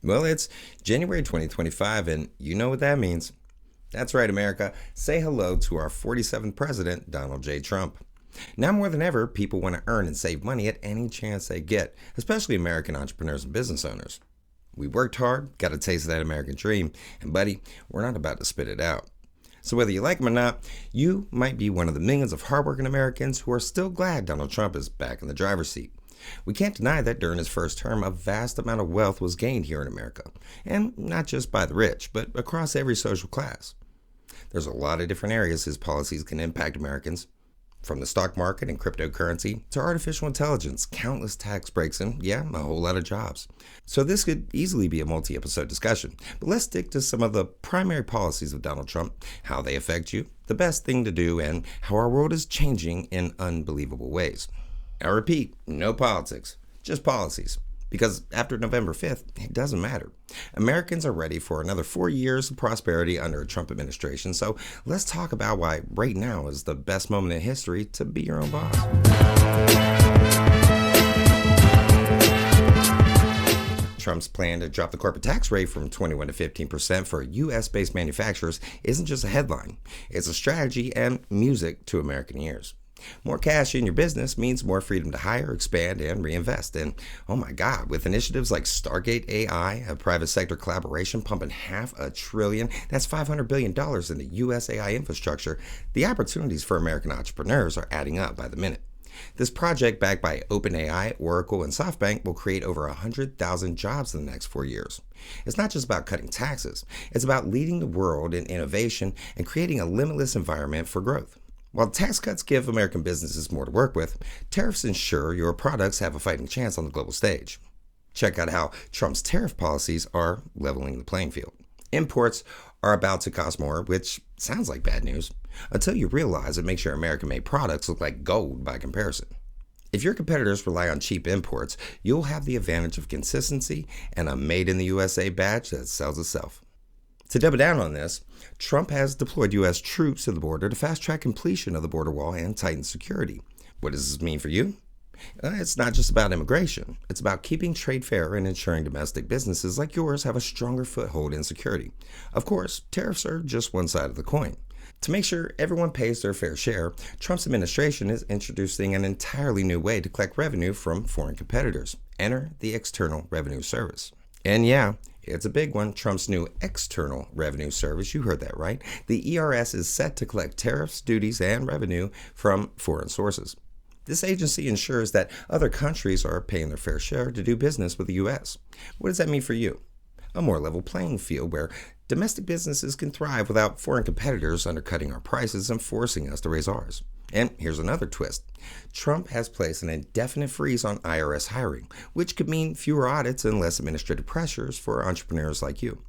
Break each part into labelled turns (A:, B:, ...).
A: Well, it's January 2025, and you know what that means. That's right, America. Say hello to our 47th president, Donald J. Trump. Now more than ever, people want to earn and save money at any chance they get, especially American entrepreneurs and business owners. We worked hard, got a taste of that American dream, and buddy, we're not about to spit it out. So whether you like him or not, you might be one of the millions of hardworking Americans who are still glad Donald Trump is back in the driver's seat. We can't deny that during his first term, a vast amount of wealth was gained here in America, and not just by the rich, but across every social class. There's a lot of different areas his policies can impact Americans, from the stock market and cryptocurrency to artificial intelligence, countless tax breaks, and yeah, a whole lot of jobs. So this could easily be a multi-episode discussion, but let's stick to some of the primary policies of Donald Trump, how they affect you, the best thing to do, and how our world is changing in unbelievable ways. I repeat, no politics, just policies. Because after November 5th, it doesn't matter. Americans are ready for another 4 years of prosperity under a Trump administration, so let's talk about why right now is the best moment in history to be your own boss. Trump's plan to drop the corporate tax rate from 21 to 15% for U.S.-based manufacturers isn't just a headline. It's a strategy and music to American ears. More cash in your business means more freedom to hire, expand, and reinvest. And oh my God, with initiatives like Stargate AI, a private sector collaboration pumping $500 billion, that's $500 billion into U.S. AI infrastructure, the opportunities for American entrepreneurs are adding up by the minute. This project, backed by OpenAI, Oracle, and SoftBank, will create over 100,000 jobs in the next 4 years. It's not just about cutting taxes. It's about leading the world in innovation and creating a limitless environment for growth. While tax cuts give American businesses more to work with, tariffs ensure your products have a fighting chance on the global stage. Check out how Trump's tariff policies are leveling the playing field. Imports are about to cost more, which sounds like bad news, until you realize it makes your American-made products look like gold by comparison. If your competitors rely on cheap imports, you'll have the advantage of consistency and a Made in the USA badge that sells itself. To double down on this, Trump has deployed U.S. troops to the border to fast-track completion of the border wall and tighten security. What does this mean for you? It's not just about immigration. It's about keeping trade fair and ensuring domestic businesses like yours have a stronger foothold in security. Of course, tariffs are just one side of the coin. To make sure everyone pays their fair share, Trump's administration is introducing an entirely new way to collect revenue from foreign competitors. Enter the External Revenue Service. And yeah, it's a big one, Trump's new External Revenue Service. You heard that right. The IRS is set to collect tariffs, duties, and revenue from foreign sources. This agency ensures that other countries are paying their fair share to do business with the U.S. What does that mean for you? A more level playing field where domestic businesses can thrive without foreign competitors undercutting our prices and forcing us to raise ours. And here's another twist. Trump has placed an indefinite freeze on IRS hiring, which could mean fewer audits and less administrative pressures for entrepreneurs like you.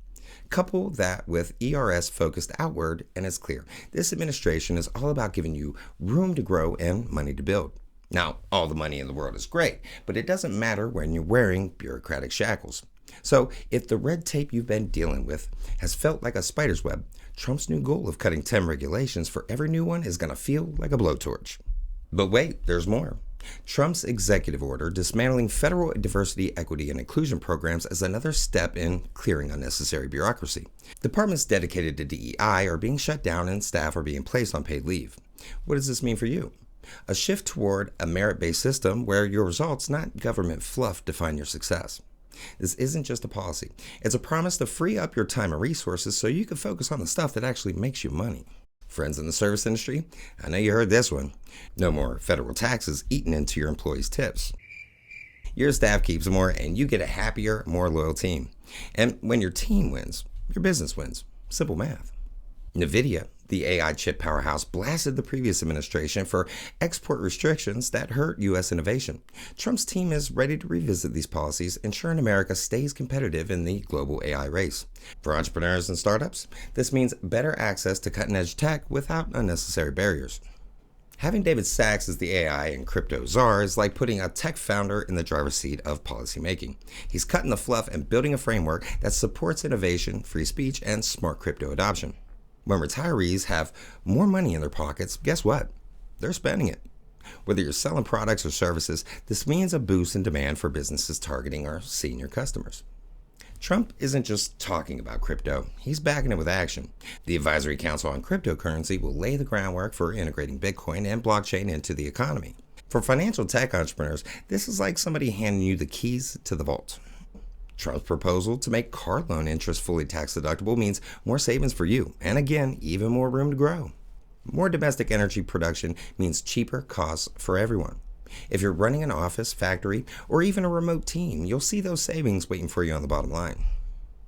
A: Couple that with ERS focused outward, and it's clear this administration is all about giving you room to grow and money to build. Now, all the money in the world is great, but it doesn't matter when you're wearing bureaucratic shackles. So if the red tape you've been dealing with has felt like a spider's web, Trump's new goal of cutting 10 regulations for every new one is going to feel like a blowtorch. But wait, there's more. Trump's executive order dismantling federal diversity, equity, and inclusion programs is another step in clearing unnecessary bureaucracy. Departments dedicated to DEI are being shut down and staff are being placed on paid leave. What does this mean for you? A shift toward a merit-based system where your results, not government fluff, define your success. This isn't just a policy. It's a promise to free up your time and resources so you can focus on the stuff that actually makes you money. Friends in the service industry, I know you heard this one. No more federal taxes eaten into your employees' tips. Your staff keeps more and you get a happier, more loyal team. And when your team wins, your business wins. Simple math. NVIDIA, the AI chip powerhouse, blasted the previous administration for export restrictions that hurt U.S. innovation. Trump's team is ready to revisit these policies, ensuring America stays competitive in the global AI race. For entrepreneurs and startups, this means better access to cutting-edge tech without unnecessary barriers. Having David Sachs as the AI and crypto czar is like putting a tech founder in the driver's seat of policymaking. He's cutting the fluff and building a framework that supports innovation, free speech, and smart crypto adoption. When retirees have more money in their pockets, guess what? They're spending it. Whether you're selling products or services, this means a boost in demand for businesses targeting our senior customers. Trump isn't just talking about crypto, he's backing it with action. The Advisory Council on Cryptocurrency will lay the groundwork for integrating Bitcoin and blockchain into the economy. For financial tech entrepreneurs, this is like somebody handing you the keys to the vault. Trump's proposal to make car loan interest fully tax deductible means more savings for you, and again, even more room to grow. More domestic energy production means cheaper costs for everyone. If you're running an office, factory, or even a remote team, you'll see those savings waiting for you on the bottom line.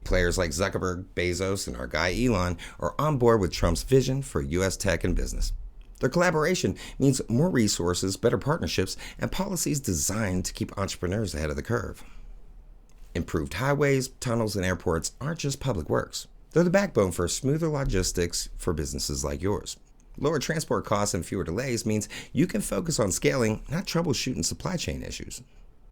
A: Players like Zuckerberg, Bezos, and our guy Elon are on board with Trump's vision for U.S. tech and business. Their collaboration means more resources, better partnerships, and policies designed to keep entrepreneurs ahead of the curve. Improved highways, tunnels, and airports aren't just public works. They're the backbone for smoother logistics for businesses like yours. Lower transport costs and fewer delays means you can focus on scaling, not troubleshooting supply chain issues.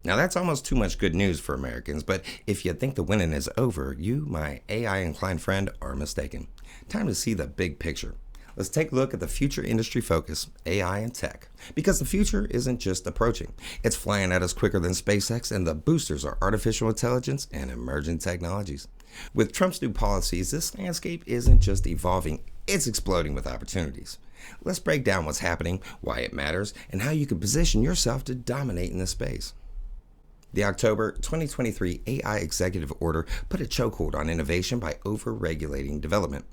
A: Now that's almost too much good news for Americans, but if you think the winning is over, you, my AI-inclined friend, are mistaken. Time to see the big picture. Let's take a look at the future industry focus, AI and tech. Because the future isn't just approaching. It's flying at us quicker than SpaceX, and the boosters are artificial intelligence and emerging technologies. With Trump's new policies, this landscape isn't just evolving, it's exploding with opportunities. Let's break down what's happening, why it matters, and how you can position yourself to dominate in this space. The October 2023 AI executive order put a chokehold on innovation by over-regulating development.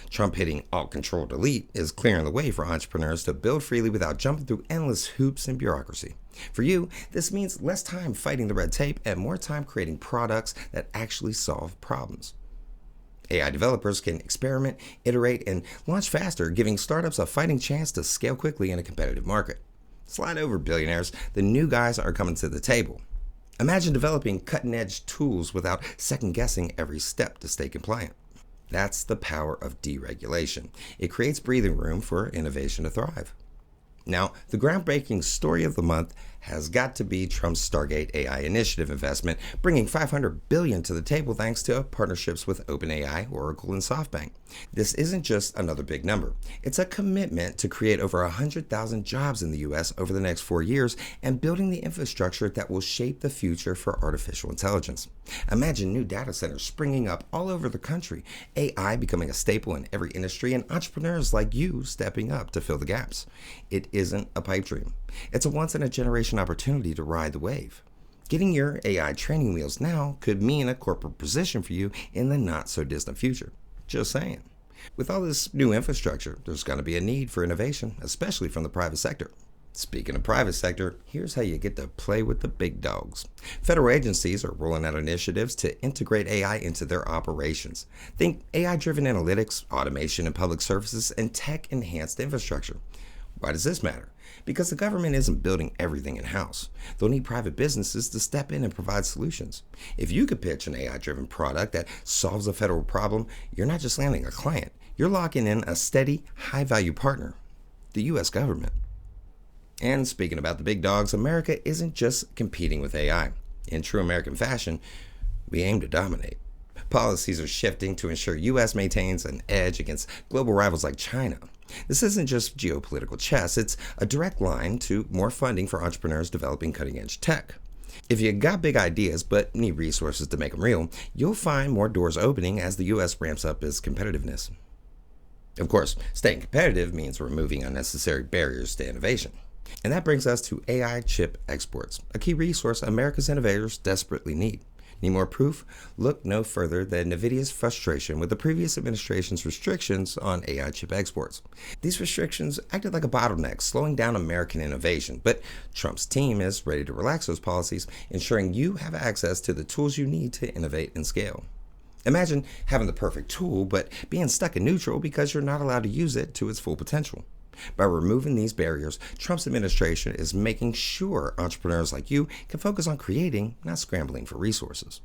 A: Trump hitting Alt-Control-Delete is clearing the way for entrepreneurs to build freely without jumping through endless hoops and bureaucracy. For you, this means less time fighting the red tape and more time creating products that actually solve problems. AI developers can experiment, iterate, and launch faster, giving startups a fighting chance to scale quickly in a competitive market. Slide over, billionaires. The new guys are coming to the table. Imagine developing cutting-edge tools without second-guessing every step to stay compliant. That's the power of deregulation. It creates breathing room for innovation to thrive. Now, the groundbreaking story of the month has got to be Trump's Stargate AI initiative investment, bringing $500 billion to the table thanks to partnerships with OpenAI, Oracle, and SoftBank. This isn't just another big number. It's a commitment to create over 100,000 jobs in the U.S. over the next 4 years and building the infrastructure that will shape the future for artificial intelligence. Imagine new data centers springing up all over the country, AI becoming a staple in every industry, and entrepreneurs like you stepping up to fill the gaps. It isn't a pipe dream. It's a once-in-a-generation opportunity to ride the wave. Getting your AI training wheels now could mean a corporate position for you in the not-so-distant future. Just saying. With all this new infrastructure, there's going to be a need for innovation, especially from the private sector. Speaking of private sector, here's how you get to play with the big dogs. Federal agencies are rolling out initiatives to integrate AI into their operations. Think AI-driven analytics, automation in public services, and tech-enhanced infrastructure. Why does this matter? Because the government isn't building everything in-house. They'll need private businesses to step in and provide solutions. If you could pitch an AI-driven product that solves a federal problem, you're not just landing a client. You're locking in a steady, high-value partner, the U.S. government. And speaking about the big dogs, America isn't just competing with AI. In true American fashion, we aim to dominate. Policies are shifting to ensure U.S. maintains an edge against global rivals like China. This isn't just geopolitical chess, it's a direct line to more funding for entrepreneurs developing cutting-edge tech. If you got big ideas but need resources to make them real, you'll find more doors opening as the U.S. ramps up its competitiveness. Of course, staying competitive means removing unnecessary barriers to innovation. And that brings us to AI chip exports, a key resource America's innovators desperately need. Need more proof? Look no further than NVIDIA's frustration with the previous administration's restrictions on AI chip exports. These restrictions acted like a bottleneck, slowing down American innovation, but Trump's team is ready to relax those policies, ensuring you have access to the tools you need to innovate and scale. Imagine having the perfect tool, but being stuck in neutral because you're not allowed to use it to its full potential. By removing these barriers, Trump's administration is making sure entrepreneurs like you can focus on creating, not scrambling for resources.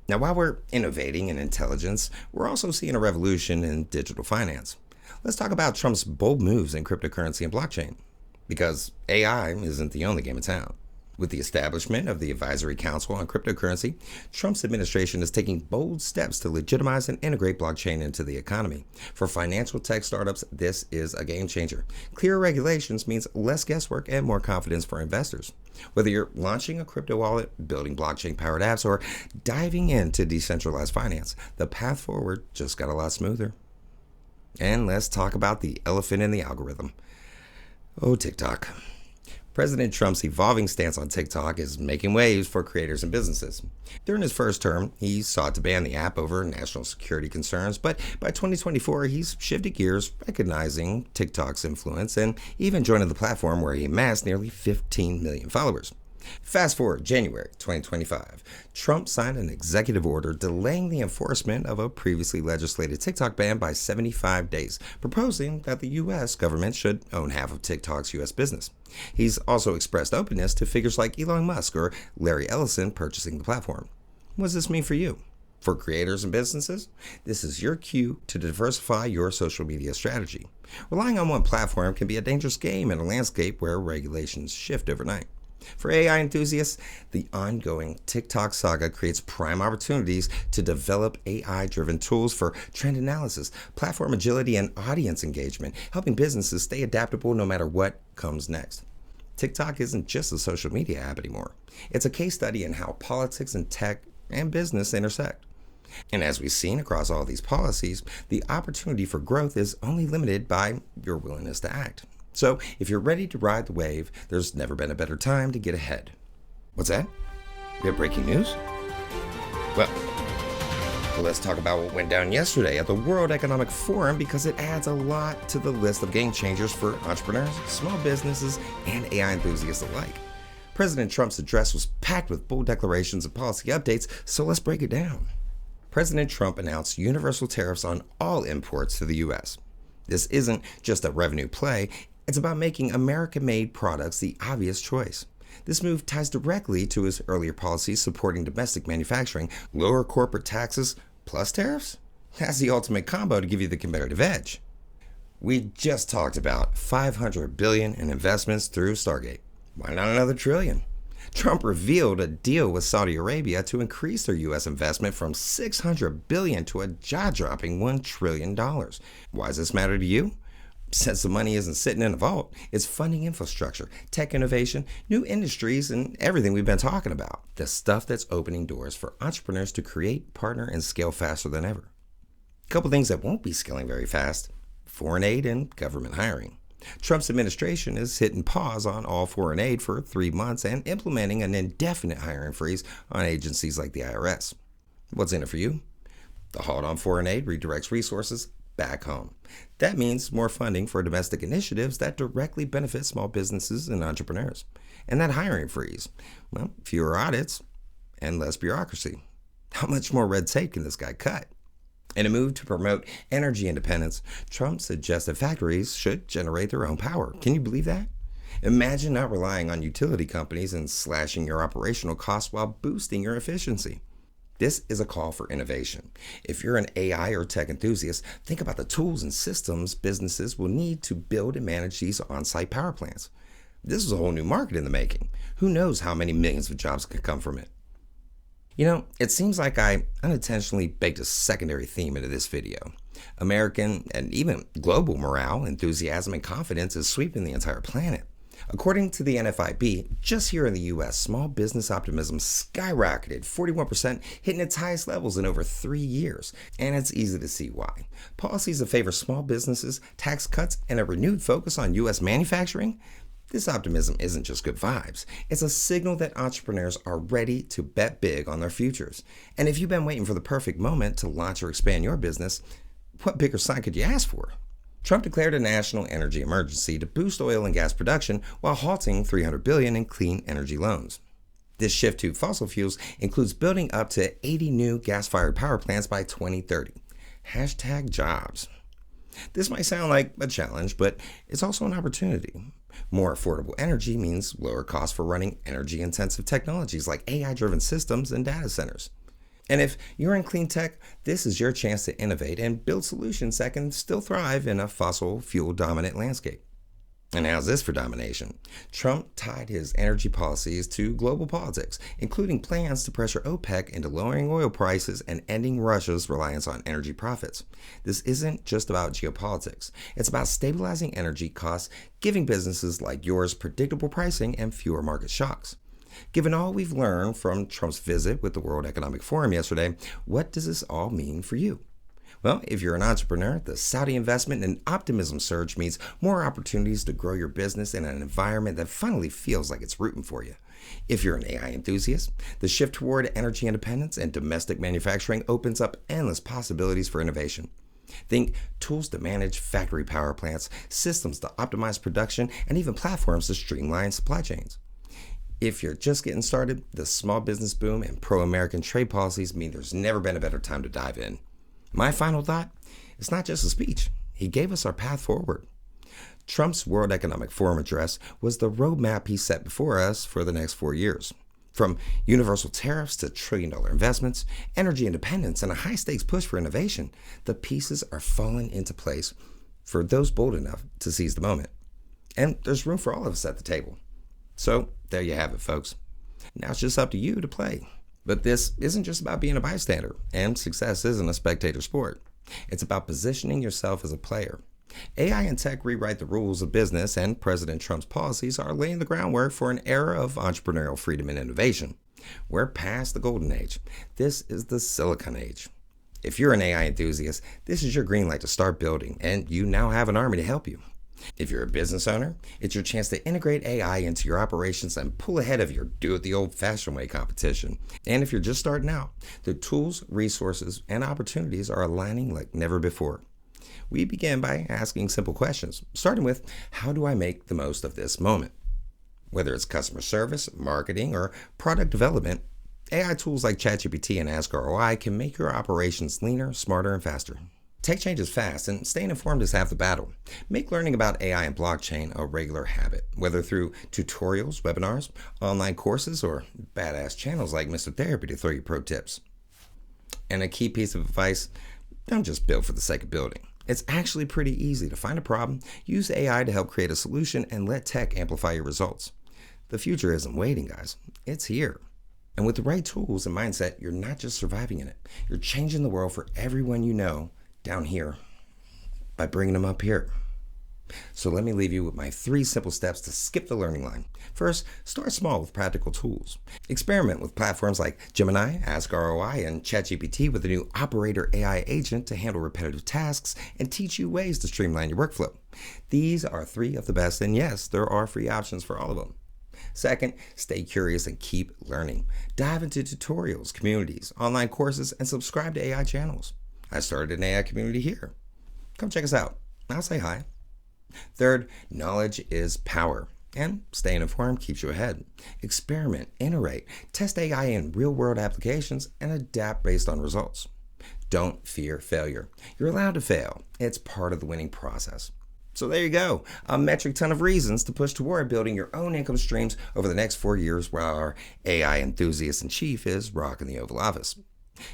A: Now, while we're innovating in intelligence, we're also seeing a revolution in digital finance. Let's talk about Trump's bold moves in cryptocurrency and blockchain. Because AI isn't the only game in town. With the establishment of the Advisory Council on Cryptocurrency, Trump's administration is taking bold steps to legitimize and integrate blockchain into the economy. For financial tech startups, this is a game changer. Clearer regulations means less guesswork and more confidence for investors. Whether you're launching a crypto wallet, building blockchain-powered apps, or diving into decentralized finance, the path forward just got a lot smoother. And let's talk about the elephant in the algorithm. Oh, TikTok. President Trump's evolving stance on TikTok is making waves for creators and businesses. During his first term, he sought to ban the app over national security concerns, but by 2024, he's shifted gears, recognizing TikTok's influence and even joining the platform where he amassed nearly 15 million followers. Fast forward January 2025, Trump signed an executive order delaying the enforcement of a previously legislated TikTok ban by 75 days, proposing that the U.S. government should own half of TikTok's U.S. business. He's also expressed openness to figures like Elon Musk or Larry Ellison purchasing the platform. What does this mean for you? For creators and businesses, this is your cue to diversify your social media strategy. Relying on one platform can be a dangerous game in a landscape where regulations shift overnight. For AI enthusiasts, the ongoing TikTok saga creates prime opportunities to develop AI-driven tools for trend analysis, platform agility, and audience engagement, helping businesses stay adaptable no matter what comes next. TikTok isn't just a social media app anymore. It's a case study in how politics and tech and business intersect. And as we've seen across all these policies, the opportunity for growth is only limited by your willingness to act. So, if you're ready to ride the wave, there's never been a better time to get ahead. What's that? We have breaking news? Well, let's talk about what went down yesterday at the World Economic Forum because it adds a lot to the list of game changers for entrepreneurs, small businesses, and AI enthusiasts alike. President Trump's address was packed with bold declarations and policy updates, so let's break it down. President Trump announced universal tariffs on all imports to the U.S. This isn't just a revenue play. It's about making American-made products the obvious choice. This move ties directly to his earlier policies supporting domestic manufacturing, lower corporate taxes, plus tariffs. That's the ultimate combo to give you the competitive edge. We just talked about $500 billion in investments through Stargate. Why not another trillion? Trump revealed a deal with Saudi Arabia to increase their U.S. investment from $600 billion to a jaw-dropping $1 trillion. Why does this matter to you? Since the money isn't sitting in a vault, it's funding infrastructure, tech innovation, new industries, and everything we've been talking about. The stuff that's opening doors for entrepreneurs to create, partner, and scale faster than ever. A couple things that won't be scaling very fast: foreign aid and government hiring. Trump's administration is hitting pause on all foreign aid for 3 months and implementing an indefinite hiring freeze on agencies like the IRS. What's in it for you? The halt on foreign aid redirects resources back home. That means more funding for domestic initiatives that directly benefit small businesses and entrepreneurs. And that hiring freeze, well, fewer audits and less bureaucracy. How much more red tape can this guy cut? In a move to promote energy independence, Trump suggested factories should generate their own power. Can you believe that? Imagine not relying on utility companies and slashing your operational costs while boosting your efficiency. This is a call for innovation. If you're an AI or tech enthusiast, think about the tools and systems businesses will need to build and manage these on-site power plants. This is a whole new market in the making. Who knows how many millions of jobs could come from it? You know, it seems like I unintentionally baked a secondary theme into this video. American and even global morale, enthusiasm, and confidence is sweeping the entire planet. According to the NFIB, just here in the U.S., small business optimism skyrocketed 41%, hitting its highest levels in over 3 years. And it's easy to see why. Policies that favor small businesses, tax cuts, and a renewed focus on U.S. manufacturing? This optimism isn't just good vibes. It's a signal that entrepreneurs are ready to bet big on their futures. And if you've been waiting for the perfect moment to launch or expand your business, what bigger sign could you ask for? Trump declared a national energy emergency to boost oil and gas production while halting $300 billion in clean energy loans. This shift to fossil fuels includes building up to 80 new gas-fired power plants by 2030. Hashtag jobs. This might sound like a challenge, but it's also an opportunity. More affordable energy means lower costs for running energy-intensive technologies like AI-driven systems and data centers. And if you're in clean tech, this is your chance to innovate and build solutions that can still thrive in a fossil fuel-dominant landscape. And how's this for domination? Trump tied his energy policies to global politics, including plans to pressure OPEC into lowering oil prices and ending Russia's reliance on energy profits. This isn't just about geopolitics. It's about stabilizing energy costs, giving businesses like yours predictable pricing and fewer market shocks. Given all we've learned from Trump's visit with the World Economic Forum yesterday, what does this all mean for you? Well, if you're an entrepreneur, the Saudi investment and optimism surge means more opportunities to grow your business in an environment that finally feels like it's rooting for you. If you're an AI enthusiast, the shift toward energy independence and domestic manufacturing opens up endless possibilities for innovation. Think tools to manage factory power plants, systems to optimize production, and even platforms to streamline supply chains. If you're just getting started, the small business boom and pro-American trade policies mean there's never been a better time to dive in. My final thought, it's not just a speech. He gave us our path forward. Trump's World Economic Forum address was the roadmap he set before us for the next 4 years. From universal tariffs to trillion-dollar investments, energy independence, and a high-stakes push for innovation, the pieces are falling into place for those bold enough to seize the moment. And there's room for all of us at the table. So there you have it, folks. Now it's just up to you to play. But this isn't just about being a bystander, and success isn't a spectator sport. It's about positioning yourself as a player. AI and tech rewrite the rules of business, and President Trump's policies are laying the groundwork for an era of entrepreneurial freedom and innovation. We're past the golden age. This is the Silicon Age. If you're an AI enthusiast, this is your green light to start building, and you now have an army to help you. If you're a business owner, it's your chance to integrate AI into your operations and pull ahead of your do-it-the-old-fashioned way competition. And if you're just starting out, the tools, resources, and opportunities are aligning like never before. We begin by asking simple questions, starting with, how do I make the most of this moment? Whether it's customer service, marketing, or product development, AI tools like ChatGPT and Ask ROI can make your operations leaner, smarter, and faster. Tech changes fast, and staying informed is half the battle. Make learning about AI and blockchain a regular habit, whether through tutorials, webinars, online courses, or badass channels like Mr. Therapy to throw you pro tips. And a key piece of advice, don't just build for the sake of building. It's actually pretty easy to find a problem, use AI to help create a solution, and let tech amplify your results. The future isn't waiting, guys. It's here. And with the right tools and mindset, you're not just surviving in it. You're changing the world for everyone you know down here by bringing them up here. So let me leave you with my 3 simple steps to skip the learning line. First, start small with practical tools. Experiment with platforms like Gemini, Ask ROI, and ChatGPT with the new Operator AI agent to handle repetitive tasks and teach you ways to streamline your workflow. These are 3 of the best, and yes, there are free options for all of them. Second, stay curious and keep learning. Dive into tutorials, communities, online courses, and subscribe to AI channels. I started an AI community here. Come check us out. I'll say hi. Third, knowledge is power, and staying informed keeps you ahead. Experiment, iterate, test AI in real-world applications, and adapt based on results. Don't fear failure. You're allowed to fail. It's part of the winning process. So there you go, a metric ton of reasons to push toward building your own income streams over the next 4 years while our AI enthusiast in chief is rocking the Oval Office.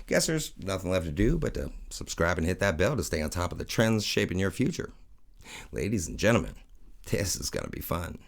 A: Guess there's nothing left to do but to subscribe and hit that bell to stay on top of the trends shaping your future. Ladies and gentlemen, this is going to be fun.